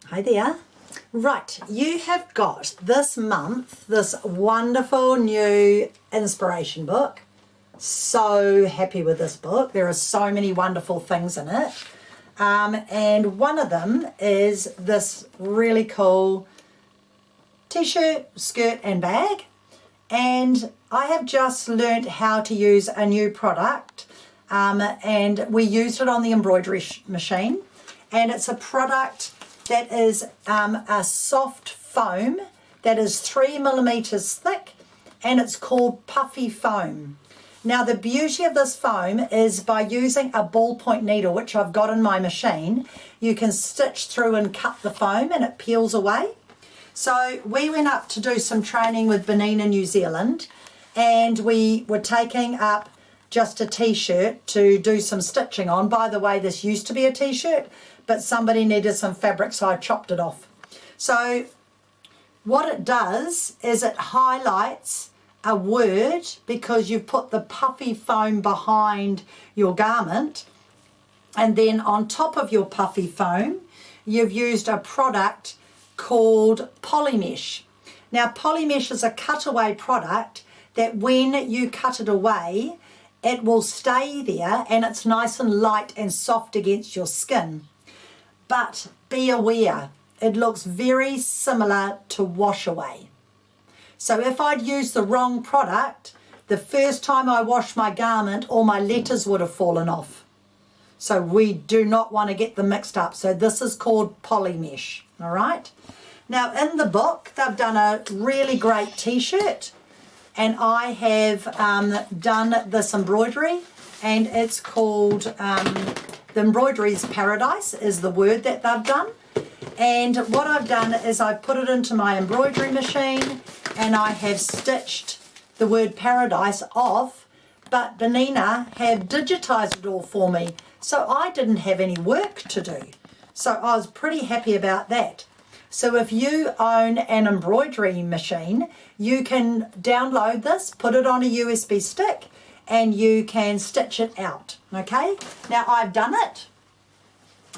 Hi there. Right, you have got this month this wonderful new inspiration book. So happy with this book. There are so many wonderful things in it. And one of them is this really cool t-shirt, skirt and bag. And I have just learnt how to use a new product and we used it on the embroidery machine. And it's a product that is a soft foam that is 3 millimeters thick, and it's called Puffy Foam. Now the beauty of this foam is by using a ballpoint needle, which I've got in my machine, you can stitch through and cut the foam and it peels away. So we went up to do some training with Benina, New Zealand, and we were taking up just a t-shirt to do some stitching on. By the way, this used to be a t-shirt, but somebody needed some fabric, so I chopped it off. So what it does is it highlights a word because you've put the puffy foam behind your garment, and then on top of your puffy foam you've used a product called polymesh. Now polymesh is a cutaway product that when you cut it away it will stay there and it's nice and light and soft against your skin. But be aware, it looks very similar to wash away. So if I'd used the wrong product, the first time I washed my garment, all my letters would have fallen off. So we do not want to get them mixed up. So this is called polymesh, all right? Now in the book, they've done a really great t-shirt, and I have done this embroidery, and it's called, the embroidery's paradise is the word that they've done. And what I've done is I've put it into my embroidery machine and I have stitched the word paradise off, but Benina have digitized it all for me, so I didn't have any work to do. So I was pretty happy about that. So if you own an embroidery machine, you can download this, put it on a USB stick, and you can stitch it out, okay? Now I've done it,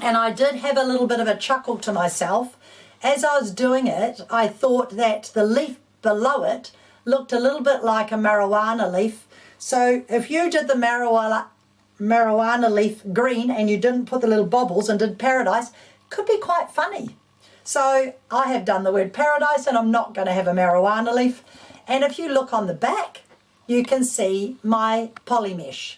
and I did have a little bit of a chuckle to myself. As I was doing it, I thought that the leaf below it looked a little bit like a marijuana leaf. So if you did the marijuana leaf green and you didn't put the little bobbles and did paradise, it could be quite funny. So I have done the word paradise and I'm not going to have a marijuana leaf. And if you look on the back, you can see my polymesh.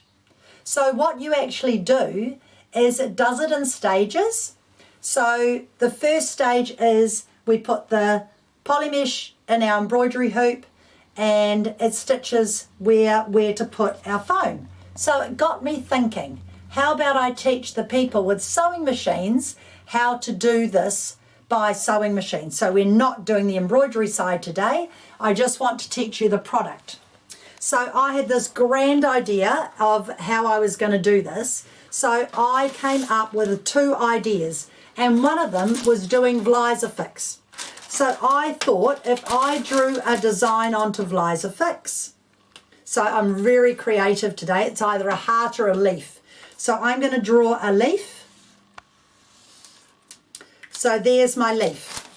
So what you actually do is it does it in stages. So the first stage is we put the polymesh in our embroidery hoop and it stitches where to put our foam. So it got me thinking, how about I teach the people with sewing machines how to do this by sewing machines. So we're not doing the embroidery side today. I just want to teach you the product. So I had this grand idea of how I was going to do this. So I came up with 2 ideas, and one of them was doing VliesofX. So I thought if I drew a design onto VliesofX, so I'm very creative today, it's either a heart or a leaf. So I'm going to draw a leaf. So there's my leaf,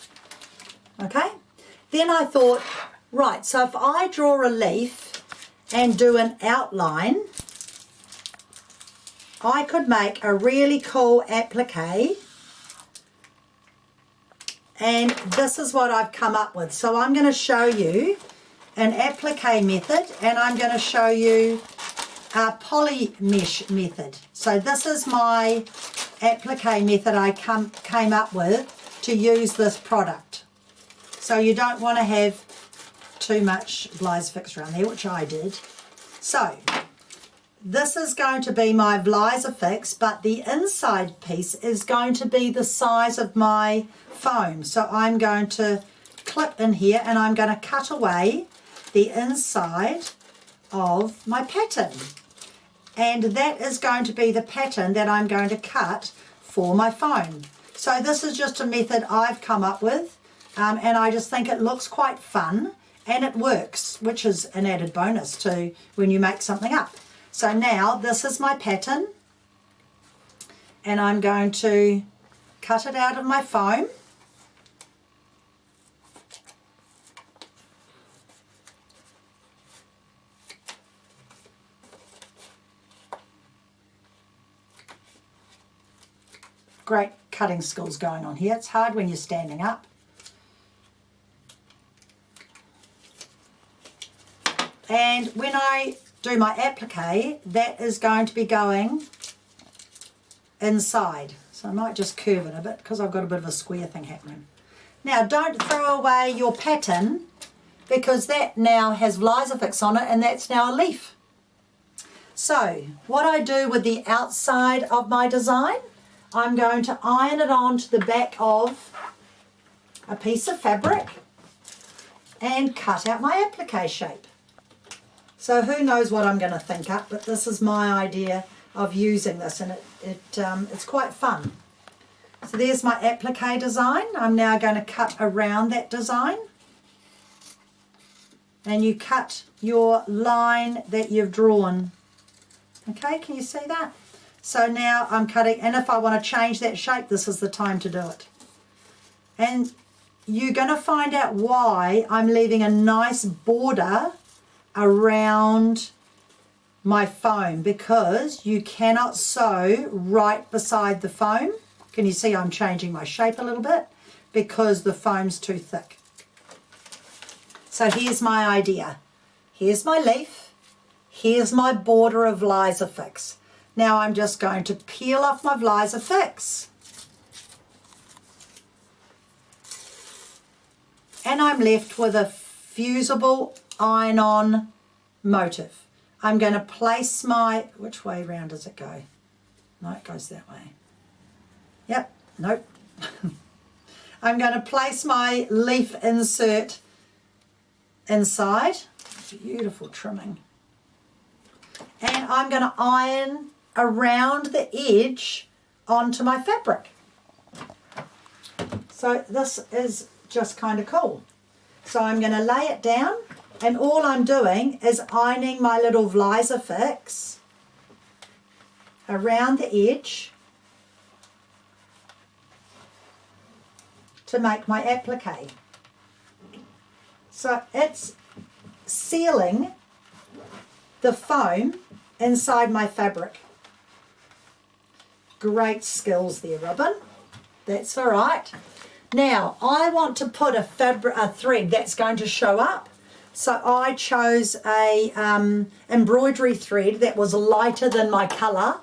okay? Then I thought, right, so if I draw a leaf and do an outline, I could make a really cool applique, and this is what I've come up with. So I'm going to show you an applique method, and I'm going to show you a polymesh method. So this is my applique method I came up with to use this product. So you don't want to have too much VliesofX around there, which I did. So this is going to be my VliesofX, but the inside piece is going to be the size of my foam. So I'm going to clip in here and I'm going to cut away the inside of my pattern. And that is going to be the pattern that I'm going to cut for my foam. So this is just a method I've come up with, and I just think it looks quite fun and it works, which is an added bonus to when you make something up. So now this is my pattern, and I'm going to cut it out of my foam. great cutting skills going on here. It's hard when you're standing up. And when I do my applique, that is going to be going inside. So I might just curve it a bit because I've got a bit of a square thing happening. Now don't throw away your pattern because that now has Vliesofix on it and that's now a leaf. So what I do with the outside of my design, I'm going to iron it onto the back of a piece of fabric and cut out my applique shape. So who knows what I'm going to think up, but this is my idea of using this, and it's quite fun. So there's my applique design. I'm now going to cut around that design. And you cut your line that you've drawn. Okay, can you see that? So now I'm cutting, and if I want to change that shape, this is the time to do it. And you're going to find out why I'm leaving a nice border around my foam, because you cannot sew right beside the foam. Can you see I'm changing my shape a little bit? Because the foam's too thick. So here's my idea. Here's my leaf. Here's my border of Vliesofix. Now I'm just going to peel off my Vliesofix. And I'm left with a fusible iron-on motif. I'm going to place my, which way round does it go? No, it goes that way. Yep, nope. I'm going to place my leaf insert inside. Beautiful trimming. And I'm going to iron around the edge onto my fabric. So this is just kind of cool. So I'm going to lay it down, and all I'm doing is ironing my little Vliesofix around the edge to make my applique. So it's sealing the foam inside my fabric. Great skills there, Robin. That's all right. Now I want to put a thread that's going to show up. So I chose a embroidery thread that was lighter than my colour,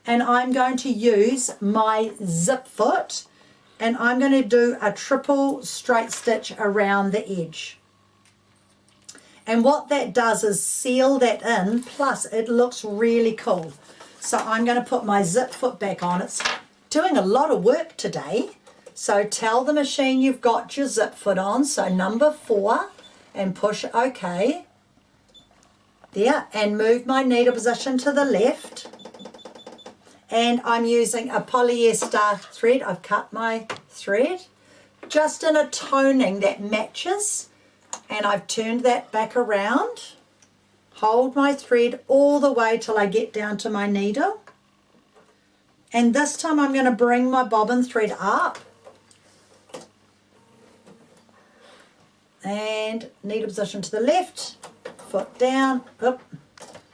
and I'm going to use my zip foot, and I'm going to do a triple straight stitch around the edge. And what that does is seal that in, plus it looks really cool. So I'm going to put my zip foot back on. It's doing a lot of work today. So tell the machine you've got your zip foot on. So number 4, and push OK. There, and move my needle position to the left. And I'm using a polyester thread. I've cut my thread just in a toning that matches. And I've turned that back around. Hold my thread all the way till I get down to my needle. And this time I'm going to bring my bobbin thread up. And needle position to the left. Foot down. Up.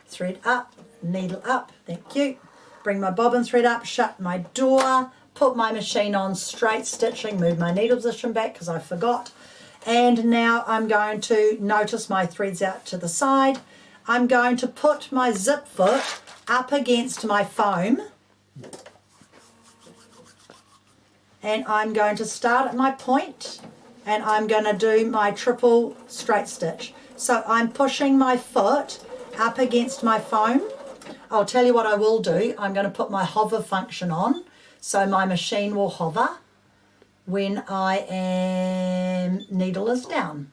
Thread up. Needle up. Thank you. Bring my bobbin thread up. Shut my door. Put my machine on straight stitching. Move my needle position back because I forgot. And now I'm going to notice my threads out to the side. I'm going to put my zip foot up against my foam. And I'm going to start at my point, and I'm going to do my triple straight stitch. So I'm pushing my foot up against my foam. I'll tell you what I will do. I'm going to put my hover function on, so my machine will hover when I am needle is down.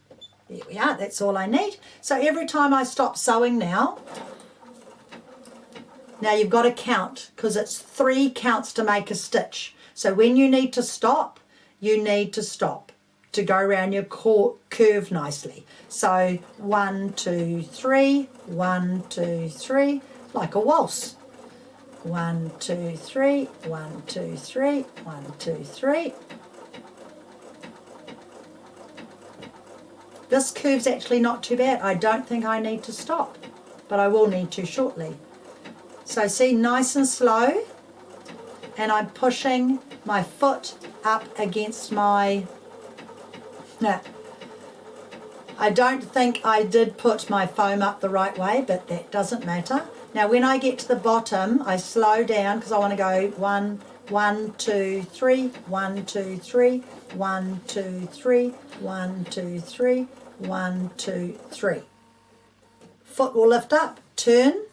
There we are, that's all I need. So every time I stop sewing now you've got to count, because it's 3 counts to make a stitch. So when you need to stop, you need to stop to go around your curve nicely. So 1, 2, 3, 1, 2, 3, like a waltz. 1, 2, 3, 1, 2, 3, 1, 2, 3. This curve's actually not too bad. I don't think I need to stop, but I will need to shortly. So see, nice and slow, and I'm pushing my foot up against my, no, I don't think I did put my foam up the right way, but that doesn't matter. Now when I get to the bottom, I slow down because I want to go 1, 1, 2, 3, 1, 2, 3, 1, 2, 3, 1, 2, 3, 1, 2, 3. Foot will lift up, turn,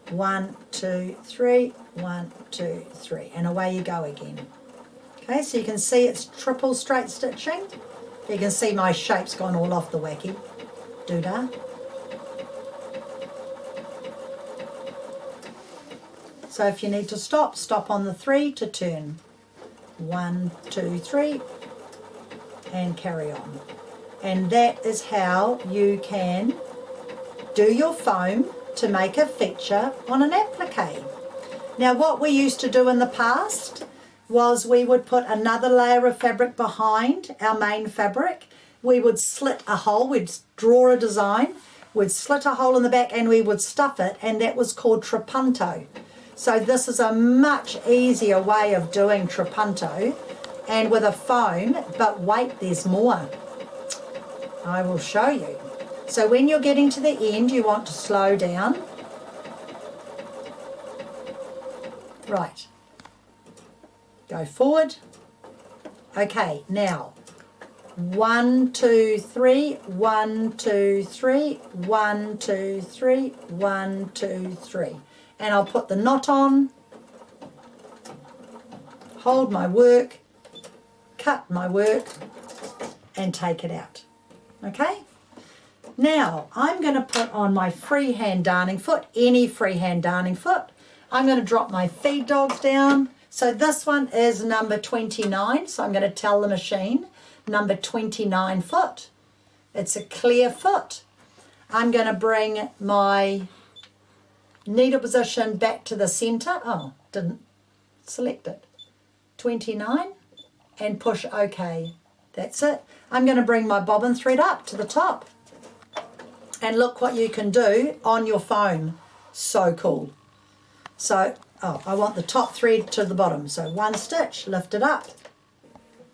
1, 2, 3, 1, 2, 3, and away you go again. Okay, so you can see it's triple straight stitching. You can see my shape's gone all off the wacky doodah. So if you need to stop, stop on the 3 to turn. 1, 2, 3, and carry on. And that is how you can do your foam to make a feature on an applique. Now what we used to do in the past was we would put another layer of fabric behind our main fabric. We would slit a hole, we'd draw a design, we'd slit a hole in the back and we would stuff it, and that was called trapunto. So this is a much easier way of doing trapunto and with a foam, but wait, there's more. I will show you. So when you're getting to the end, you want to slow down. Right. Go forward. Okay, now 1, 2, 3, 1, 2, 3, 1, 2, 3, 1, 2, 3. And I'll put the knot on, hold my work, cut my work, and take it out. Okay? Now, I'm going to put on my freehand darning foot, any freehand darning foot. I'm going to drop my feed dogs down. So this one is number 29, so I'm going to tell the machine number 29 foot. It's a clear foot. I'm going to bring my needle position back to the center. Oh, didn't select it. 29 and push OK. That's it. I'm going to bring my bobbin thread up to the top. And look what you can do on your foam. So cool. So, oh, I want the top thread to the bottom. So one stitch, lift it up,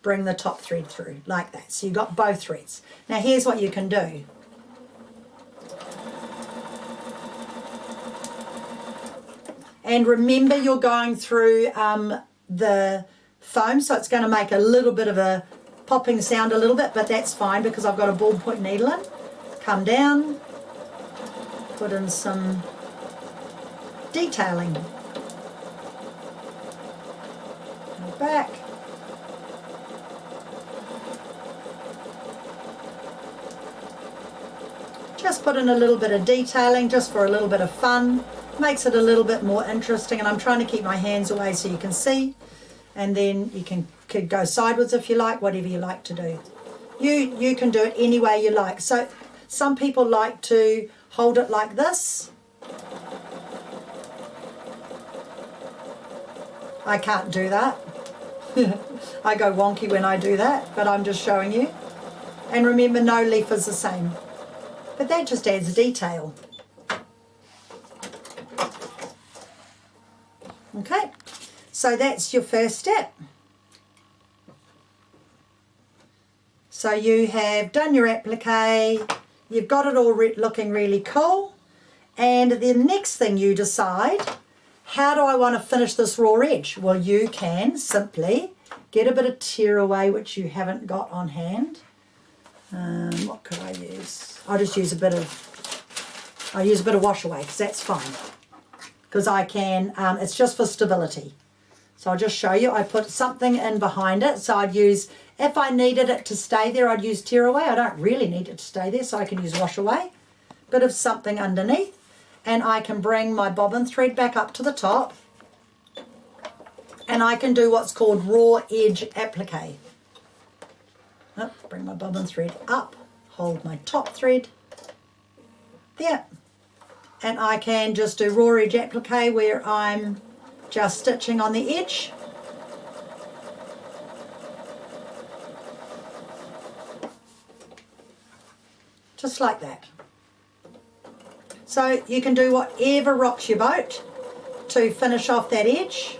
bring the top thread through like that. So you've got both threads. Now here's what you can do. And remember you're going through the foam, so it's going to make a little bit of a popping sound a little bit, but that's fine because I've got a ballpoint needle in. Come down, put in some detailing. Go back. Just put in a little bit of detailing just for a little bit of fun. Makes it a little bit more interesting, and I'm trying to keep my hands away so you can see, and then you could go sideways if you like, whatever you like to do. You can do it any way you like. So some people like to hold it like this. I can't do that. I go wonky when I do that, but I'm just showing you. And remember, no leaf is the same. But that just adds detail. Okay, so that's your first step. So you have done your applique, you've got it all looking really cool, and the next thing you decide, how do I want to finish this raw edge? Well, you can simply get a bit of tear away, which you haven't got on hand. What could I use? I'll just use a bit of wash away because that's fine. Because I can, it's just for stability. So I'll just show you. I put something in behind it. So I'd use, if I needed it to stay there, I'd use tear away. I don't really need it to stay there, so I can use wash away. Bit of something underneath. And I can bring my bobbin thread back up to the top. And I can do what's called raw edge applique. Bring my bobbin thread up, hold my top thread there. And I can just do raw edge applique where I'm just stitching on the edge. Just like that. So you can do whatever rocks your boat to finish off that edge.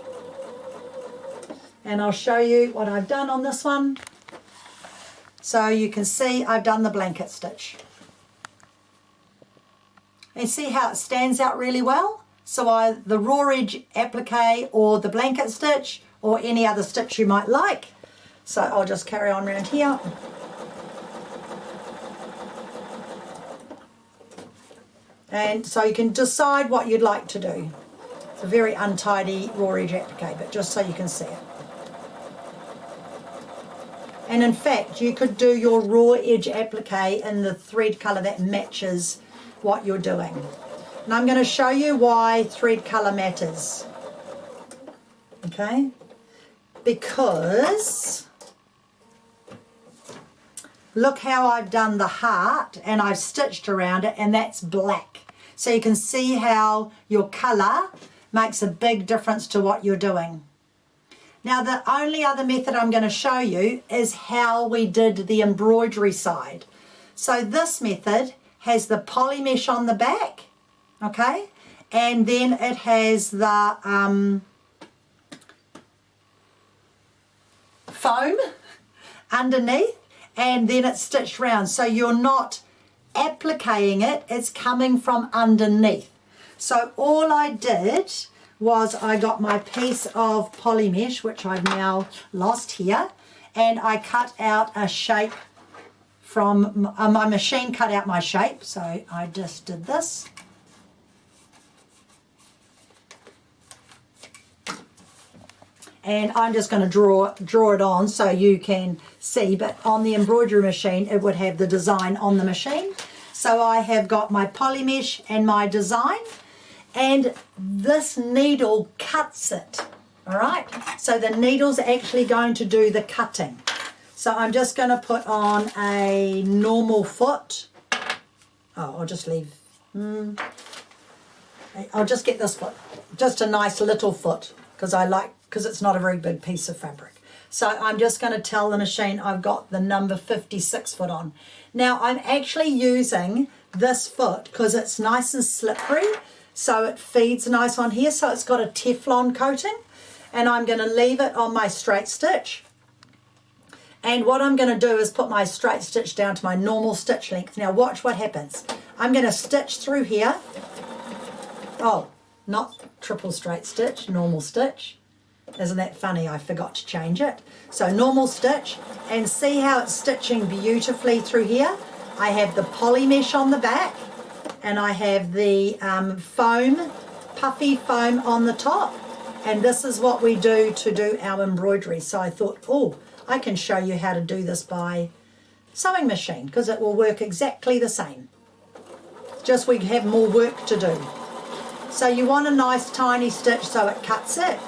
And I'll show you what I've done on this one. So you can see I've done the blanket stitch. And see how it stands out really well? So the raw edge applique or the blanket stitch or any other stitch you might like. So I'll just carry on around here. And so you can decide what you'd like to do. It's a very untidy raw edge applique, but just so you can see it. And in fact, you could do your raw edge applique in the thread colour that matches what you're doing. And I'm going to show you why thread colour matters. Okay? Because look how I've done the heart and I've stitched around it, and that's black. So you can see how your colour makes a big difference to what you're doing. Now the only other method I'm going to show you is how we did the embroidery side. So this method has the polymesh on the back, okay, and then it has the foam underneath, and then it's stitched round. So you're not appliquing it, it's coming from underneath. So all I did was I got my piece of polymesh, which I've now lost here, and I cut out a shape from, my machine cut out my shape, so I just did this. And I'm just going to draw it on so you can see, but on the embroidery machine it would have the design on the machine. So I have got my polymesh and my design, and this needle cuts it, all right? So the needle's actually going to do the cutting. So I'm just going to put on a normal foot. Oh, I'll just leave, I'll just get this foot, just a nice little foot, because it's not a very big piece of fabric. So I'm just going to tell the machine I've got the number 56 foot on. Now I'm actually using this foot because it's nice and slippery, so it feeds nice on here, so it's got a Teflon coating, and I'm going to leave it on my straight stitch. And what I'm going to do is put my straight stitch down to my normal stitch length. Now watch what happens. I'm going to stitch through here. Oh, not triple straight stitch, normal stitch. Isn't that funny? I forgot to change it. So normal stitch, and see how it's stitching beautifully through here. I have the polymesh on the back, and I have the foam, puffy foam on the top, and this is what we do to do our embroidery. So I thought, oh, I can show you how to do this by sewing machine, because it will work exactly the same. Just we have more work to do. So you want a nice tiny stitch so it cuts it.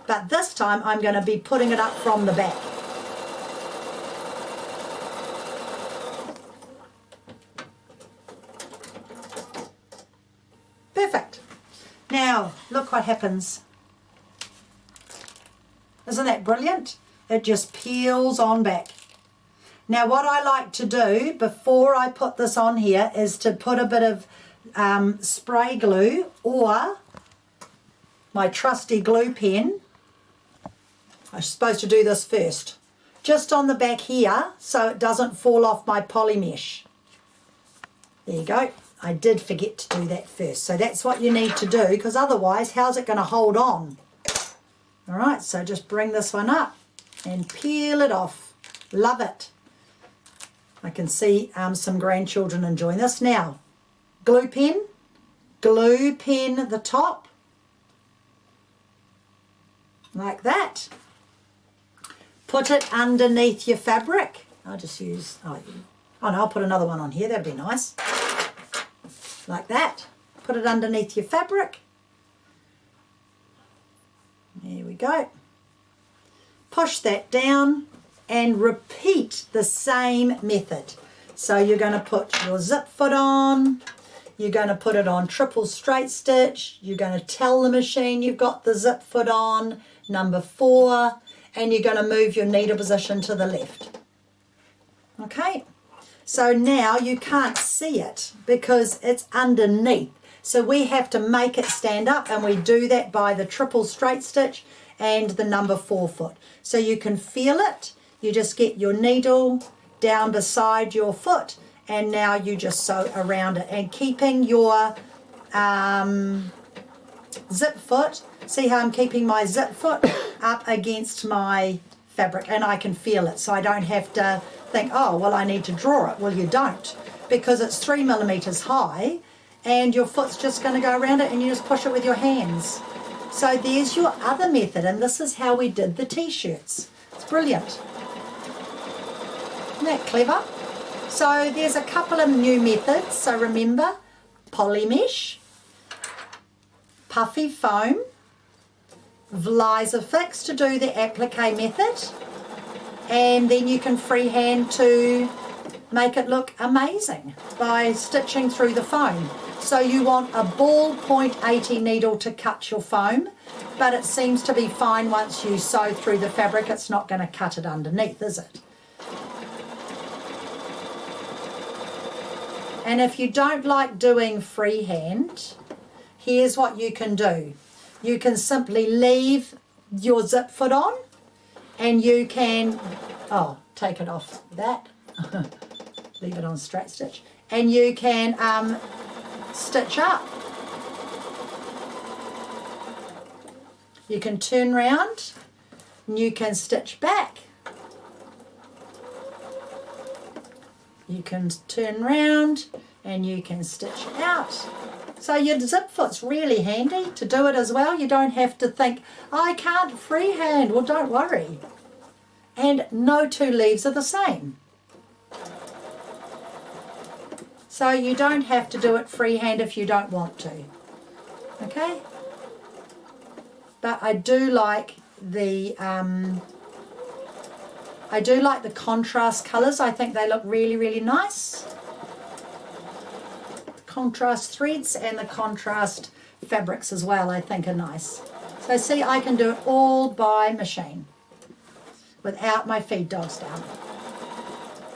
But this time I'm going to be putting it up from the back. Perfect. Now look what happens. Isn't that brilliant? It just peels on back. Now what I like to do before I put this on here is to put a bit of spray glue or my trusty glue pen. I'm supposed to do this first, just on the back here so it doesn't fall off my polymesh. There you go. I did forget to do that first. So that's what you need to do, because otherwise how's it going to hold on? All right, so just bring this one up and peel it off. Love it. I can see some grandchildren enjoying this. Now, glue pen the top, like that. Put it underneath your fabric. I'll just use, oh no, I'll put another one on here, that'd be nice. Like that. Put it underneath your fabric. There we go. Push that down and repeat the same method. So you're going to put your zip foot on, you're going to put it on triple straight stitch, you're going to tell the machine you've got the zip foot on, number 4, and you're going to move your needle position to the left. Okay, so now you can't see it because it's underneath. So we have to make it stand up, and we do that by the triple straight stitch and the number 4 foot. So you can feel it. You just get your needle down beside your foot, and now you just sew around it, and keeping your zip foot, see how I'm keeping my zip foot up against my fabric, and I can feel it, so I don't have to think, oh well, I need to draw it. Well, you don't, because it's 3 millimeters high, and your foot's just going to go around it, and you just push it with your hands. So there's your other method, and this is how we did the t-shirts. It's brilliant. Isn't that clever? So there's a couple of new methods. So remember, polymesh, Puffy Foam, Vliesofix to do the applique method, and then you can freehand to make it look amazing by stitching through the foam. So you want a ballpoint 80 needle to cut your foam, but it seems to be fine once you sew through the fabric. It's not going to cut it underneath, is it? And if you don't like doing freehand, here's what you can do. You can simply leave your zip foot on, and you can, take it off that, leave it on straight stitch, and you can stitch up. You can turn round, and you can stitch back. You can turn round and you can stitch out. So your zip foot's really handy to do it as well. You don't have to think, I can't freehand. Well, don't worry. And no two leaves are the same. So you don't have to do it freehand if you don't want to. Okay? But I do like the contrast colours. I think they look really, really nice. The contrast threads and the contrast fabrics as well, I think, are nice. So see, I can do it all by machine without my feed dogs down.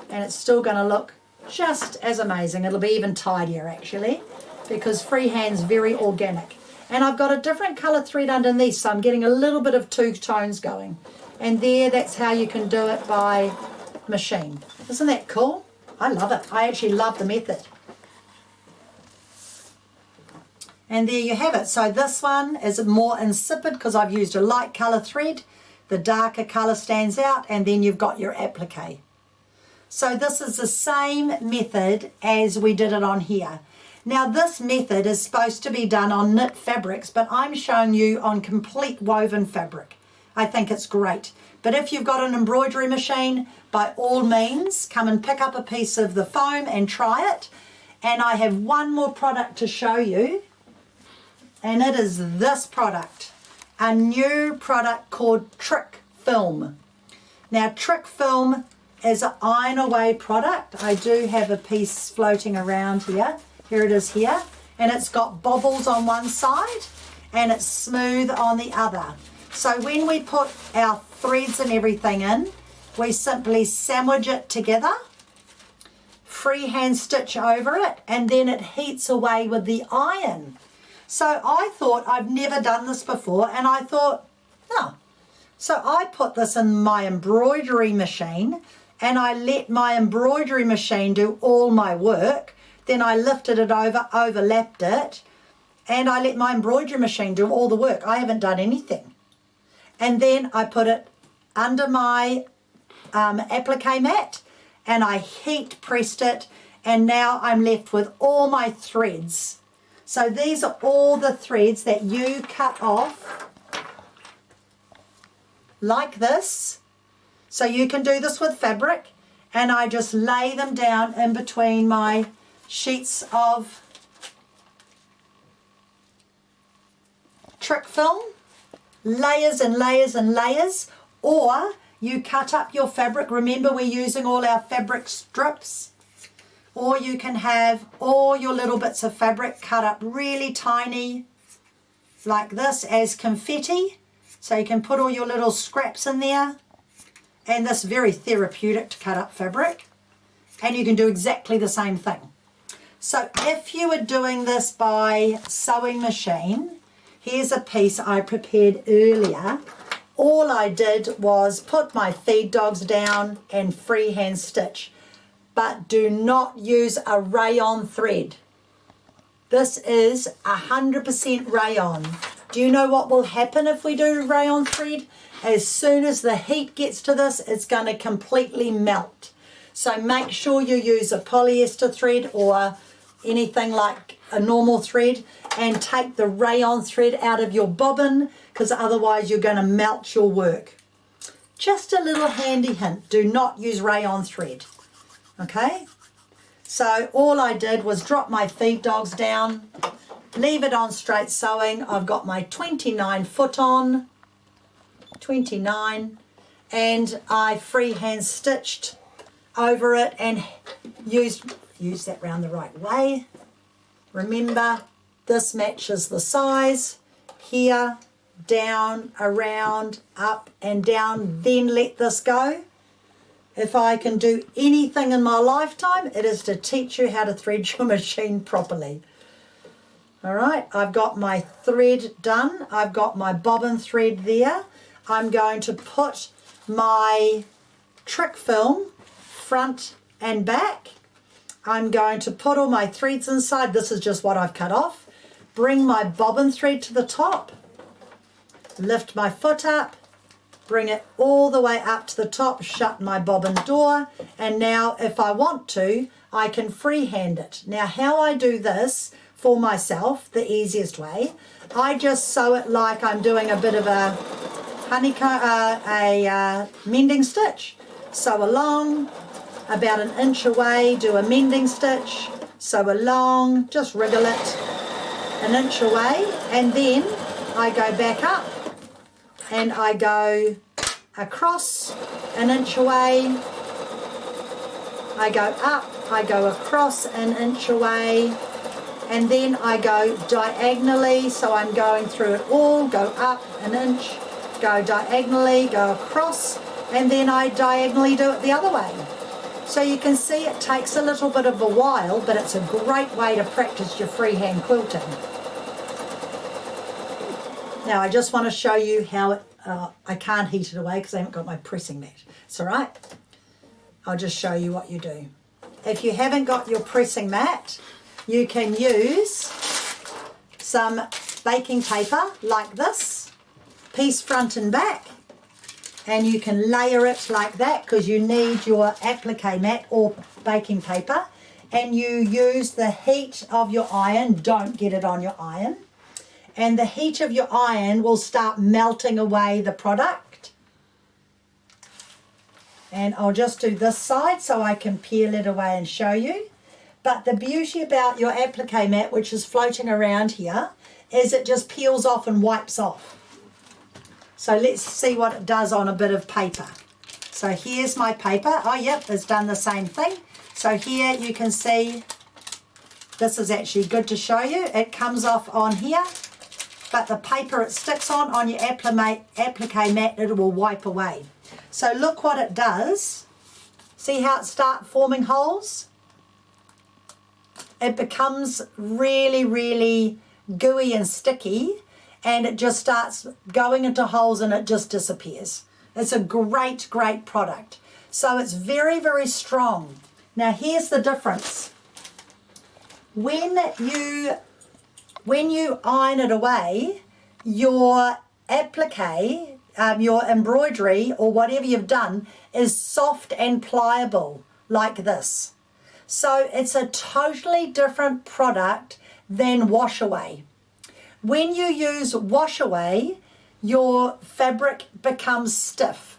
And it's still going to look just as amazing. It'll be even tidier, actually, because freehand's very organic. And I've got a different colour thread underneath, so I'm getting a little bit of two tones going. And there, that's how you can do it by machine. Isn't that cool? I love it. I actually love the method. And there you have it. So this one is more insipid because I've used a light colour thread. The darker colour stands out, and then you've got your applique. So this is the same method as we did it on here. Now this method is supposed to be done on knit fabrics, but I'm showing you on complete woven fabric. I think it's great. But if you've got an embroidery machine, by all means, come and pick up a piece of the foam and try it. And I have one more product to show you, and it is this product, a new product called Trick Film. Now Trick Film is an iron away product. I do have a piece floating around here. Here it is here. And it's got bobbles on one side and it's smooth on the other. So when we put our threads and everything in, we simply sandwich it together, freehand stitch over it, and then it heats away with the iron. So I thought, I've never done this before, and I thought, no. So I put this in my embroidery machine, and I let my embroidery machine do all my work. Then I lifted it over, overlapped it, and I let my embroidery machine do all the work. I haven't done anything. And then I put it under my applique mat, and I heat pressed it, and now I'm left with all my threads. So these are all the threads that you cut off like this. So you can do this with fabric, and I just lay them down in between my sheets of Trick Film, layers and layers and layers. Or you cut up your fabric. Remember, we're using all our fabric strips. Or you can have all your little bits of fabric cut up really tiny like this as confetti. So you can put all your little scraps in there. And this is very therapeutic to cut up fabric. And you can do exactly the same thing. So if you were doing this by sewing machine, here's a piece I prepared earlier. all I did was put my feed dogs down and freehand stitch. But do not use a rayon thread. This is 100% rayon. Do you know what will happen if we do rayon thread? As soon as the heat gets to this, it's going to completely melt. So make sure you use a polyester thread or anything like a normal thread, and take the rayon thread out of your bobbin, because otherwise you're going to melt your work. Just a little handy hint, do not use rayon thread. Okay, so all I did was drop my feed dogs down, leave it on straight sewing. I've got my 29 foot on, 29, and I freehand stitched over it and use that round the right way. Remember, this matches the size. Here, down, around, up and down, then let this go. If I can do anything in my lifetime, it is to teach you how to thread your machine properly. All right, I've got my thread done. I've got my bobbin thread there. I'm going to put my trick film front and back. I'm going to put all my threads inside. This is just what I've cut off. Bring my bobbin thread to the top. Lift my foot up. Bring it all the way up to the top, shut my bobbin door, and now if I want to, I can freehand it. Now how I do this for myself, the easiest way, I just sew it like I'm doing a bit of a honeycomb, mending stitch. Sew along, about an inch away, do a mending stitch, sew along, just wriggle it an inch away, and then I go back up and I go across an inch away, I go up, I go across an inch away, and then I go diagonally, so I'm going through it all, go up an inch, go diagonally, go across, and then I diagonally do it the other way. So you can see it takes a little bit of a while, but it's a great way to practice your freehand quilting. Now I just want to show you how it, I can't heat it away because I haven't got my pressing mat. It's all right. I'll just show you what you do. If you haven't got your pressing mat, you can use some baking paper like this, piece front and back, and you can layer it like that because you need your applique mat or baking paper, and you use the heat of your iron. Don't get it on your iron. And the heat of your iron will start melting away the product. And I'll just do this side so I can peel it away and show you. But the beauty about your applique mat, which is floating around here, is it just peels off and wipes off. So let's see what it does on a bit of paper. So here's my paper. Oh, yep, it's done the same thing. So here you can see, this is actually good to show you. It comes off on here. But the paper it sticks on your applique mat, it will wipe away. So look what it does. See how it starts forming holes? It becomes really, really gooey and sticky, and it just starts going into holes and it just disappears. It's a great, great product. So it's very, very strong. Now here's the difference. When you iron it away, your applique, your embroidery or whatever you've done is soft and pliable like this. So it's a totally different product than wash away. When you use wash away, your fabric becomes stiff.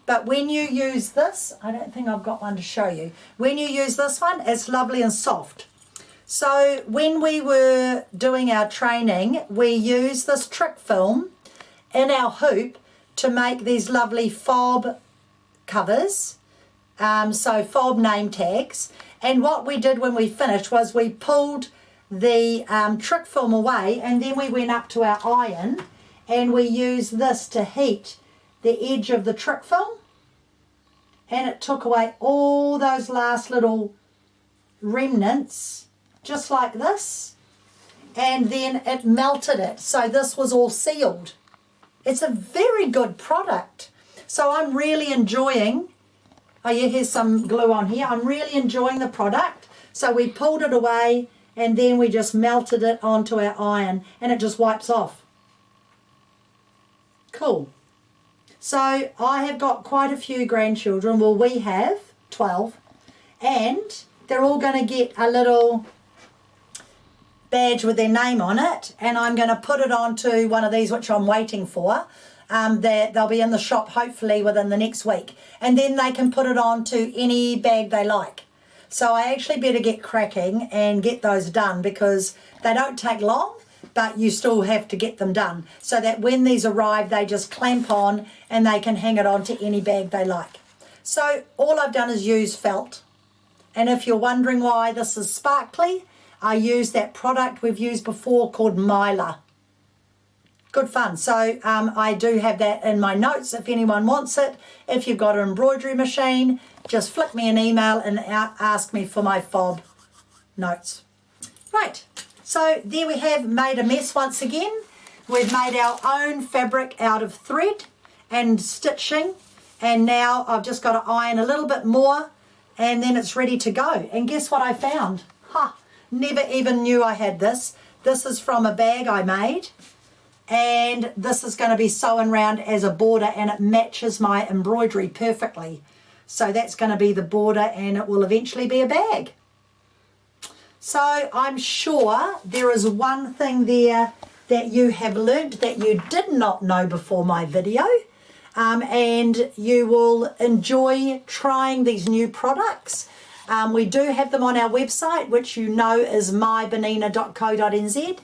But when you use this, I don't think I've got one to show you. When you use this one, it's lovely and soft. So when we were doing our training, we used this trick film in our hoop to make these lovely fob covers, so fob name tags. And what we did when we finished was we pulled the trick film away, and then we went up to our iron and we used this to heat the edge of the trick film, and it took away all those last little remnants just like this, and then it melted it, so this was all sealed. It's a very good product. So I'm really enjoying, oh yeah, here's some glue on here. I'm really enjoying the product. So we pulled it away and then we just melted it onto our iron and it just wipes off. Cool. So I have got quite a few grandchildren. Well, we have 12, and they're all going to get a little badge with their name on it, and I'm going to put it onto one of these, which I'm waiting for. They'll be in the shop hopefully within the next week, and then they can put it onto any bag they like. So I actually better get cracking and get those done, because they don't take long, but you still have to get them done so that when these arrive, they just clamp on and they can hang it onto any bag they like. So all I've done is use felt. And if you're wondering why this is sparkly, I use that product we've used before called Myla. Good fun. So I do have that in my notes if anyone wants it. If you've got an embroidery machine, just flick me an email and ask me for my fob notes. Right. So there we have made a mess once again. We've made our own fabric out of thread and stitching, and now I've just got to iron a little bit more and then it's ready to go. And guess what I found? Never even knew I had this. This is from a bag I made, and this is going to be sewn round as a border, and it matches my embroidery perfectly. So that's going to be the border, and it will eventually be a bag. So I'm sure there is one thing there that you have learnt that you did not know before my video, and you will enjoy trying these new products. We do have them on our website, which you know is mybenina.co.nz,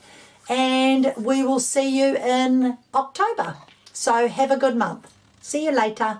and we will see you in October. So have a good month. See you later.